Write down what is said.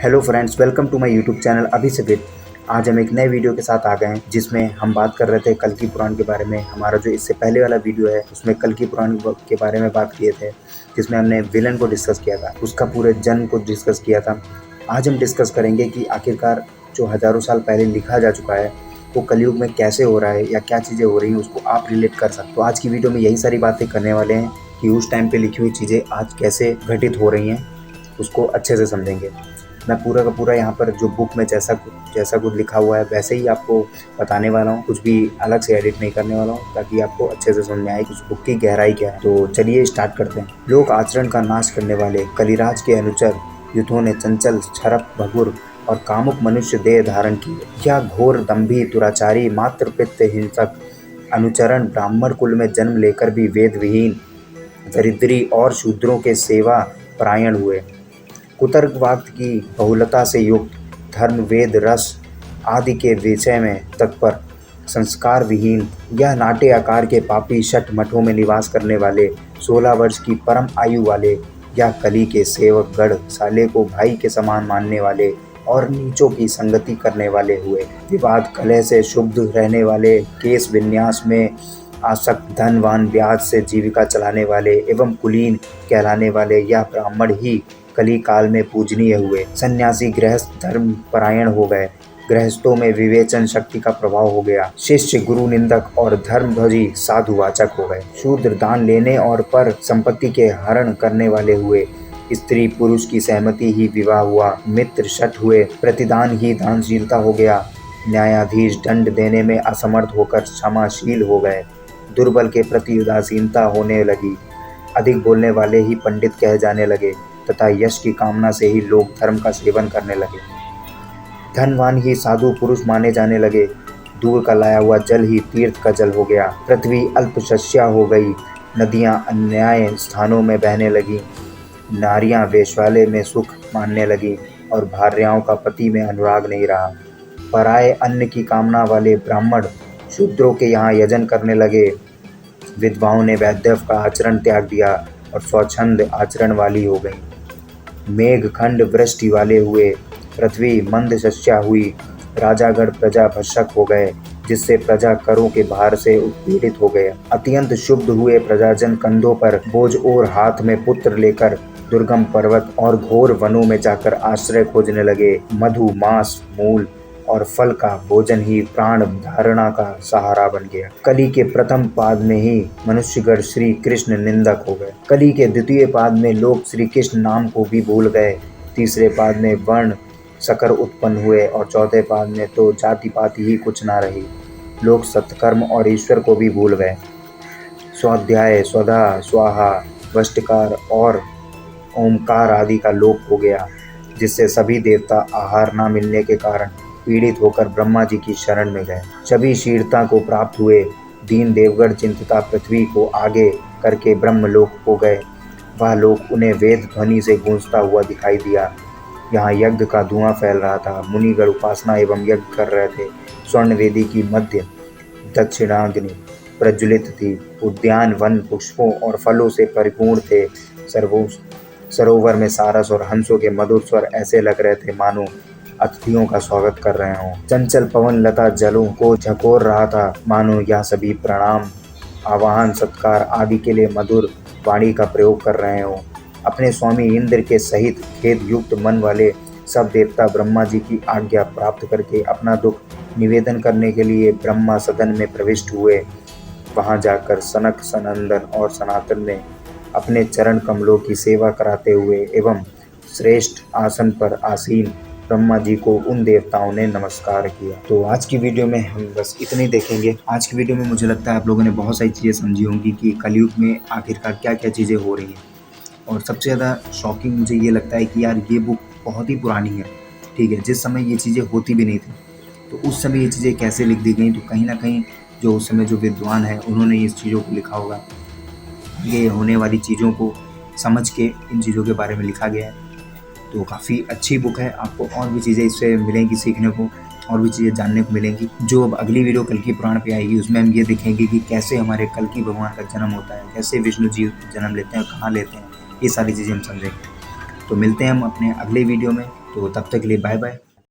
Hello friends, welcome to my YouTube channel Abhisavit. आज हम एक नए वीडियो के साथ आ गए हैं जिसमें हम बात कर रहे थे कल्कि पुराण के बारे में। हमारा जो इससे पहले वाला वीडियो है उसमें कल्कि पुराण के बारे में बात किए थे, जिसमें हमने विलन को डिस्कस किया था, उसका पूरे जन्म को डिस्कस किया था। आज हम डिस्कस करेंगे कि आखिरकार जो हज़ारों साल पहले लिखा जा चुका है वो कलयुग में कैसे हो रहा है या क्या चीज़ें हो रही हैं उसको आप रिलेट कर सकते हो। तो आज की वीडियो में यही सारी बातें करने वाले हैं कि उस टाइम पे लिखी हुई चीज़ें आज कैसे घटित हो रही हैं, उसको अच्छे से समझेंगे। मैं पूरा का पूरा यहाँ पर जो बुक में जैसा कुछ लिखा हुआ है वैसे ही आपको बताने वाला हूँ, कुछ भी अलग से एडिट नहीं करने वाला हूँ, ताकि आपको अच्छे से समझ में आए कि उस बुक की गहराई क्या है। तो चलिए स्टार्ट करते हैं। लोक आचरण का नाश करने वाले कलिराज के अनुचर युद्धों ने चंचल, क्षरप, भगुर और कामुक मनुष्य देह धारण किए। क्या घोर दंभी, दुराचारी, मात्र पित्त हिंसक अनुचरण ब्राह्मण कुल में जन्म लेकर भी वेद विहीन, दरिद्री और शूद्रों के सेवा परायण हुए। कुतर्कवाद की बहुलता से युक्त, धर्म, वेद, रस आदि के विषय में तत्पर, संस्कार विहीन, यह नाट्य आकार के पापी शठ मठों में निवास करने वाले, 16 वर्ष की परम आयु वाले, या कली के सेवक गढ़ साले को भाई के समान मानने वाले और नीचों की संगति करने वाले हुए। विवाद कलह से शुद्ध रहने वाले, केस विन्यास में आसक्त, धनवान, ब्याज से जीविका चलाने वाले एवं कुलीन कहलाने वाले यह ब्राह्मण ही कली काल में पूजनीय हुए। सन्यासी गृहस्थ धर्म परायण हो गए, गृहस्थों में विवेचन शक्ति का प्रभाव हो गया, शिष्य गुरु निंदक और धर्मध्वजी साधुवाचक हो गए। शूद्र दान लेने और पर संपत्ति के हरण करने वाले हुए, स्त्री पुरुष की सहमति ही विवाह हुआ, मित्र शठ हुए, प्रतिदान ही दानशीलता हो गया, न्यायाधीश दंड देने में असमर्थ होकर क्षमाशील हो गए, दुर्बल के प्रति उदासीनता होने लगी, अधिक बोलने वाले ही पंडित कहे जाने लगे तथा यश की कामना से ही लोग धर्म का सेवन करने लगे। धनवान ही साधु पुरुष माने जाने लगे, दूर का लाया हुआ जल ही तीर्थ का जल हो गया, पृथ्वी अल्पशस्या हो गई, नदियां अन्याय स्थानों में बहने लगी, नारियां वेश्यालय में सुख मानने लगी और भार्याओं का पति में अनुराग नहीं रहा। पराये अन्न की कामना वाले ब्राह्मण शूद्रों के यहाँ यजन करने लगे, विधवाओं ने वैधव्य का आचरण त्याग दिया और स्वच्छंद आचरण वाली हो गई। मेघखंड वृष्टि वाले हुए, पृथ्वी मंदशस्या हुई, राजागण प्रजा भक्षक हो गए, जिससे प्रजा करों के भार से उत्पीड़ित हो गए। अत्यंत शुद्ध हुए प्रजाजन कंधों पर बोझ और हाथ में पुत्र लेकर दुर्गम पर्वत और घोर वनों में जाकर आश्रय खोजने लगे। मधु, मांस, मूल और फल का भोजन ही प्राण धारणा का सहारा बन गया। कली के प्रथम पाद में ही मनुष्यगण श्री कृष्ण निंदक हो गए। कली के द्वितीय पाद में लोग श्री कृष्ण नाम को भी भूल गए। तीसरे पाद में वर्ण सकर उत्पन्न हुए और चौथे पाद में तो जाति पाति ही कुछ ना रही। लोग सत्कर्म और ईश्वर को भी भूल गए। स्वाध्याय, स्वधा, स्वाहा, वष्टकार और ओमकार आदि का लोप हो गया, जिससे सभी देवता आहार न मिलने के कारण पीड़ित होकर ब्रह्मा जी की शरण में गए। सभी शीर्षता को प्राप्त हुए। दीन देवगण चिंतिता पृथ्वी को आगे करके ब्रह्मलोक हो गए। वह लोक उन्हें वेद ध्वनि से गूंजता हुआ दिखाई दिया। यहाँ यज्ञ का धुआं फैल रहा था। मुनिगण उपासना एवं यज्ञ कर रहे थे। स्वर्ण वेदी की मध्य दक्षिणाग्नि प्रज्वलित थी। उद्यान वन पुष्पों और फलों से परिपूर्ण थे। सरोवर में सारस और हंसों के मधुर स्वर ऐसे लग रहे थे मानो अतिथियों का स्वागत कर रहे हों। चंचल पवन लता जलों को झकोर रहा था, मानो यह सभी प्रणाम, आवाहन, सत्कार आदि के लिए मधुर वाणी का प्रयोग कर रहे हों। अपने स्वामी इंद्र के सहित खेद युक्त मन वाले सब देवता ब्रह्मा जी की आज्ञा प्राप्त करके अपना दुख निवेदन करने के लिए ब्रह्मा सदन में प्रविष्ट हुए। वहां जाकर सनक, सनंदन और सनातन ने अपने चरण कमलों की सेवा कराते हुए एवं श्रेष्ठ आसन पर आसीन ब्रह्मा जी को उन देवताओं ने नमस्कार किया। तो आज की वीडियो में हम बस इतनी देखेंगे। आज की वीडियो में मुझे लगता है आप लोगों ने बहुत सारी चीज़ें समझी होंगी कि कलयुग में आखिरकार क्या क्या चीज़ें हो रही हैं। और सबसे ज़्यादा शॉकिंग मुझे ये लगता है कि यार ये बुक बहुत ही पुरानी है, ठीक है। जिस समय ये चीज़ें होती भी नहीं थी तो उस समय ये चीज़ें कैसे लिख दी गई, तो कहीं ना कहीं जो उस समय जो विद्वान है उन्होंने इस चीज़ों को लिखा होगा। ये होने वाली चीज़ों को समझ के इन चीज़ों के बारे में लिखा गया है। तो काफ़ी अच्छी बुक है। आपको और भी चीज़ें इससे मिलेंगी सीखने को, और भी चीज़ें जानने को मिलेंगी। जो अब अगली वीडियो कल्कि पुराण पे आएगी उसमें हम ये देखेंगे कि कैसे हमारे कल्कि भगवान का जन्म होता है, कैसे विष्णु जी जन्म लेते हैं, कहाँ लेते हैं, ये सारी चीज़ें हम समझेंगे। तो मिलते हैं हम अपने अगले वीडियो में। तो तब तक के लिए बाय बाय।